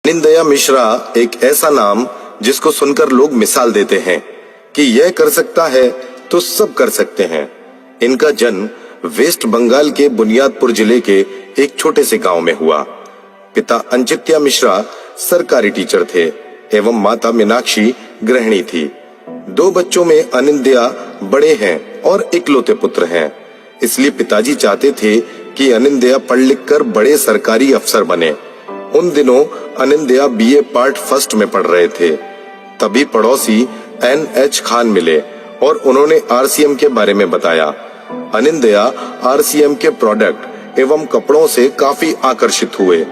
अनिंदया मिश्रा एक ऐसा नाम जिसको सुनकर लोग मिसाल देते हैं कि यह कर सकता है तो सब कर सकते हैं। इनका जन्म वेस्ट बंगाल के बुनियादपुर जिले के एक छोटे से गांव में हुआ। पिता अंचित्या मिश्रा सरकारी टीचर थे एवं माता मीनाक्षी गृहिणी थी। 2 बच्चों में अनिंदया बड़े हैं और इकलौते पुत्र हैं, इसलिए पिताजी चाहते थे कि अनिंदया पढ़ लिख कर बड़े सरकारी अफसर बने। उन दिनों अनिंदया बीए पार्ट फर्स्ट में पढ़ रहे थे। तभी पड़ोसी NH खान मिले और उन्होंने RCM के बारे में बताया। अनिंदया RCM के प्रोडक्ट एवं कपड़ों से काफी आकर्षित हुए।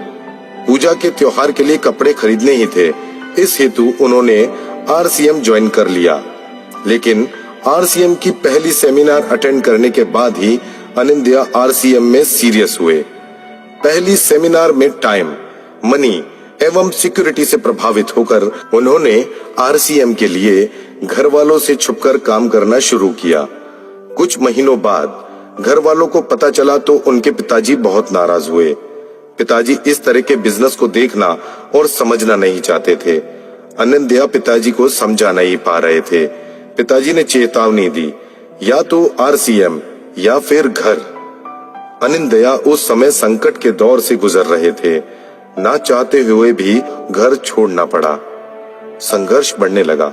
पूजा के त्योहार के लिए कपड़े खरीदने ही थे, इस हेतु उन्होंने RCM ज्वाइन कर लिया। लेकिन RCM की पहली सेमिनार अटेंड करने के बाद ही अनिंदया RCM में सीरियस हुए। पहली सेमिनार में टाइम, मनी एवं सिक्योरिटी से प्रभावित होकर उन्होंने RCM के लिए घर वालों से छुपकर काम करना शुरू किया। कुछ महीनों बाद घर वालों को पता चला तो उनके पिताजी बहुत नाराज हुए। पिताजी इस तरह के बिजनेस को देखना और समझना नहीं चाहते थे। अनिंदया पिताजी को समझा नहीं पा रहे थे। पिताजी ने चेतावनी दी, या तो RCM या फिर घर। अनिंदया उस समय संकट के दौर से गुजर रहे थे। ना चाहते हुए भी घर छोड़ना पड़ा। संघर्ष बढ़ने लगा।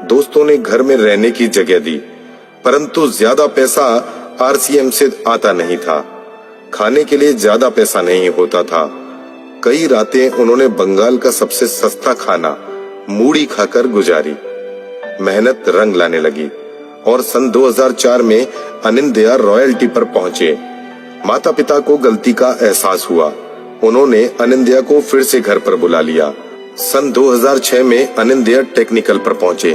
दोस्तों ने घर में रहने की जगह दी, परंतु ज्यादा पैसा RCM से आता नहीं था। खाने के लिए ज्यादा पैसा नहीं होता था। कई रातें उन्होंने बंगाल का सबसे सस्ता खाना मूढ़ी खाकर गुजारी। मेहनत रंग लाने लगी और सन 2004 में अनिंदया रॉयल्टी पर पहुंचे। माता पिता को गलती का एहसास हुआ। उन्होंने अनिंदया को फिर से घर पर बुला लिया। सन 2006 में अनिंदया टेक्निकल पर पहुंचे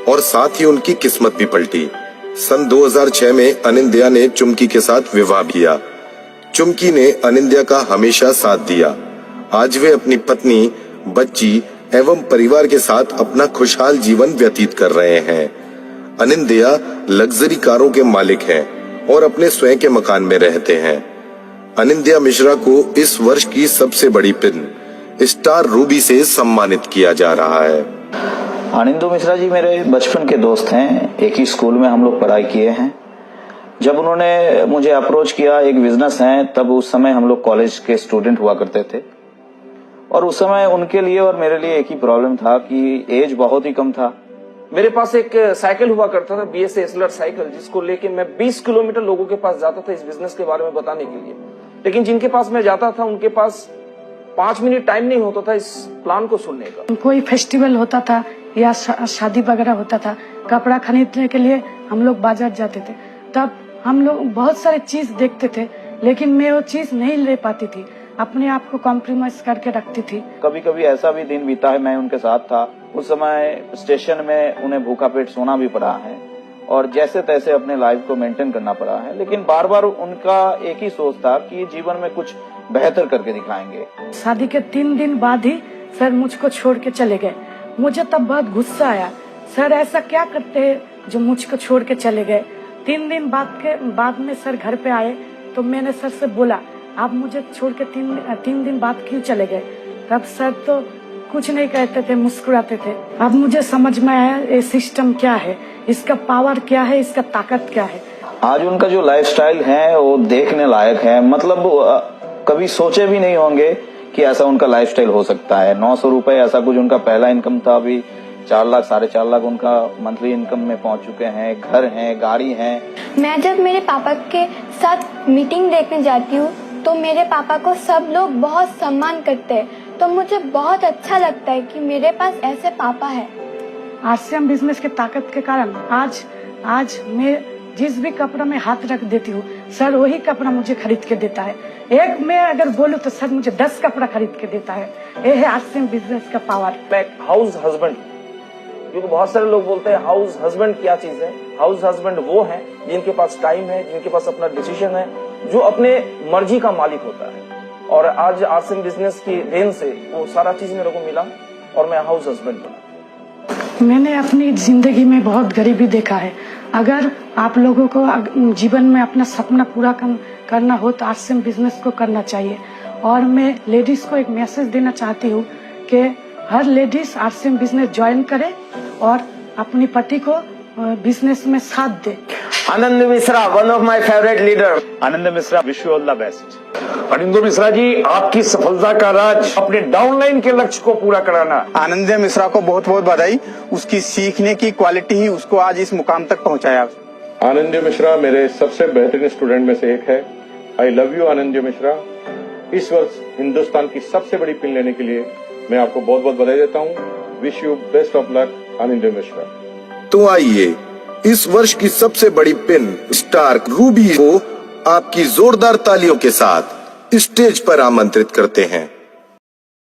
और साथ ही उनकी किस्मत भी पलटी। सन 2006 में अनिंदया ने चुमकी के साथ विवाह किया। चुमकी ने अनिंदया का हमेशा साथ दिया। आज वे अपनी पत्नी, बच्ची एवं परिवार के साथ अपना खुशहाल जीवन व्यतीत कर रहे हैं। अनिंदया लग्जरी कारों के मालिक हैं और अपने स्वयं के मकान में रहते हैं। अनिंदया मिश्रा को इस वर्ष की सबसे बड़ी फिल्म स्टार रूबी से सम्मानित किया जा रहा है। आनंदो मिश्रा जी मेरे बचपन के दोस्त हैं। एक ही स्कूल में हम लोग पढ़ाई किए हैं। जब उन्होंने मुझे अप्रोच किया, एक बिजनेस है, तब उस समय हम लोग कॉलेज के स्टूडेंट हुआ करते थे और उस समय उनके लिए और मेरे लिए एक ही प्रॉब्लम था कि एज बहुत ही कम था। मेरे पास एक साइकिल हुआ करता था, BS एसलर साइकिल, जिसको लेके मैं 20 किलोमीटर लोगों के पास जाता था इस बिजनेस के बारे में बताने के लिए। लेकिन जिनके पास मैं जाता था उनके पास 5 मिनट टाइम नहीं होता था इस प्लान को सुनने का। कोई फेस्टिवल होता था या शादी वगैरह होता था, कपड़ा खरीदने के लिए हम लोग बाजार जाते थे। तब हम लोग बहुत सारे चीज देखते थे, लेकिन मैं वो चीज नहीं ले पाती थी। अपने आप को कॉम्प्रोमाइज करके रखती थी। कभी कभी ऐसा भी दिन बीता है, मैं उनके साथ था उस समय, स्टेशन में उन्हें भूखा पेट सोना भी पड़ा है और जैसे तैसे अपने लाइफ को मेंटेन करना पड़ा है। लेकिन बार बार उनका एक ही सोच था कि जीवन में कुछ बेहतर करके दिखाएंगे। शादी के 3 दिन बाद ही सर मुझको छोड़ के चले गए। मुझे तब बहुत गुस्सा आया, सर ऐसा क्या करते हैं जो मुझको छोड़ के चले गए। 3 दिन बाद में सर घर पे आए तो मैंने सर से बोला, आप मुझे छोड़ के 3 दिन बाद क्यों चले गए। तब सर तो कुछ नहीं कहते थे, मुस्कुराते थे। अब मुझे समझ में आया ये सिस्टम क्या है, इसका पावर क्या है, इसका ताकत क्या है। आज उनका जो लाइफस्टाइल है वो देखने लायक है। मतलब कभी सोचे भी नहीं होंगे कि ऐसा उनका लाइफस्टाइल हो सकता है। 900 रुपए ऐसा कुछ उनका पहला इनकम था, अभी 4 लाख 4.5 लाख उनका मंथली इनकम में पहुंच चुके हैं। घर है, गाड़ी है। मैं जब मेरे पापा के साथ मीटिंग देखने जाती हूँ तो मेरे पापा को सब लोग बहुत सम्मान करते हैं, तो मुझे बहुत अच्छा लगता है कि मेरे पास ऐसे पापा है। RCM बिजनेस के ताकत के कारण आज मैं जिस भी कपड़ा में हाथ रख देती हूँ, सर वही कपड़ा मुझे खरीद के देता है। एक मैं अगर बोलूँ तो सर मुझे 10 कपड़ा खरीद के देता है। ये है RCM बिजनेस का पावर। मैं हाउस हस्बैंड, क्योंकि बहुत सारे लोग बोलते हैं हाउस हस्बैंड क्या चीज है। हाउस हस्बैंड वो है जिनके पास टाइम है, जिनके पास अपना डिसीजन है, जो अपने मर्जी का मालिक होता है। और आज RCM बिजनेस की देन से वो सारा चीज मेरे को मिला और मैं हाउस हस्बैंड बना। मैंने अपनी जिंदगी में बहुत गरीबी देखा है। अगर आप लोगों को जीवन में अपना सपना पूरा करना हो तो RCM बिजनेस को करना चाहिए। और मैं लेडीज को एक मैसेज देना चाहती हूँ कि हर लेडीज आरसीएम बिजनेस ज्वाइन करे और अपनी पति को बिजनेस में साथ दे। Anand Mishra, one of my favourite leader. Anand Mishra, wish you all the best. Anindu Mishra ji, आपकी सफलता का राज अपने डाउनलाइन के लक्ष्य को पूरा कराना। आनंद मिश्रा को बहुत बहुत बधाई, उसकी सीखने की क्वालिटी ही उसको आज इस मुकाम तक पहुंचाया। आनंद मिश्रा मेरे सबसे बेहतरीन स्टूडेंट में से एक है। आई लव यू आनंद मिश्रा। इस वर्ष हिंदुस्तान की सबसे बड़ी पिन लेने के लिए मैं आपको बहुत बहुत बधाई देता हूँ। Wish you best of luck Anand Mishra. तो आइए इस वर्ष की सबसे बड़ी पिन स्टार रूबी को आपकी जोरदार तालियों के साथ स्टेज पर आमंत्रित करते हैं।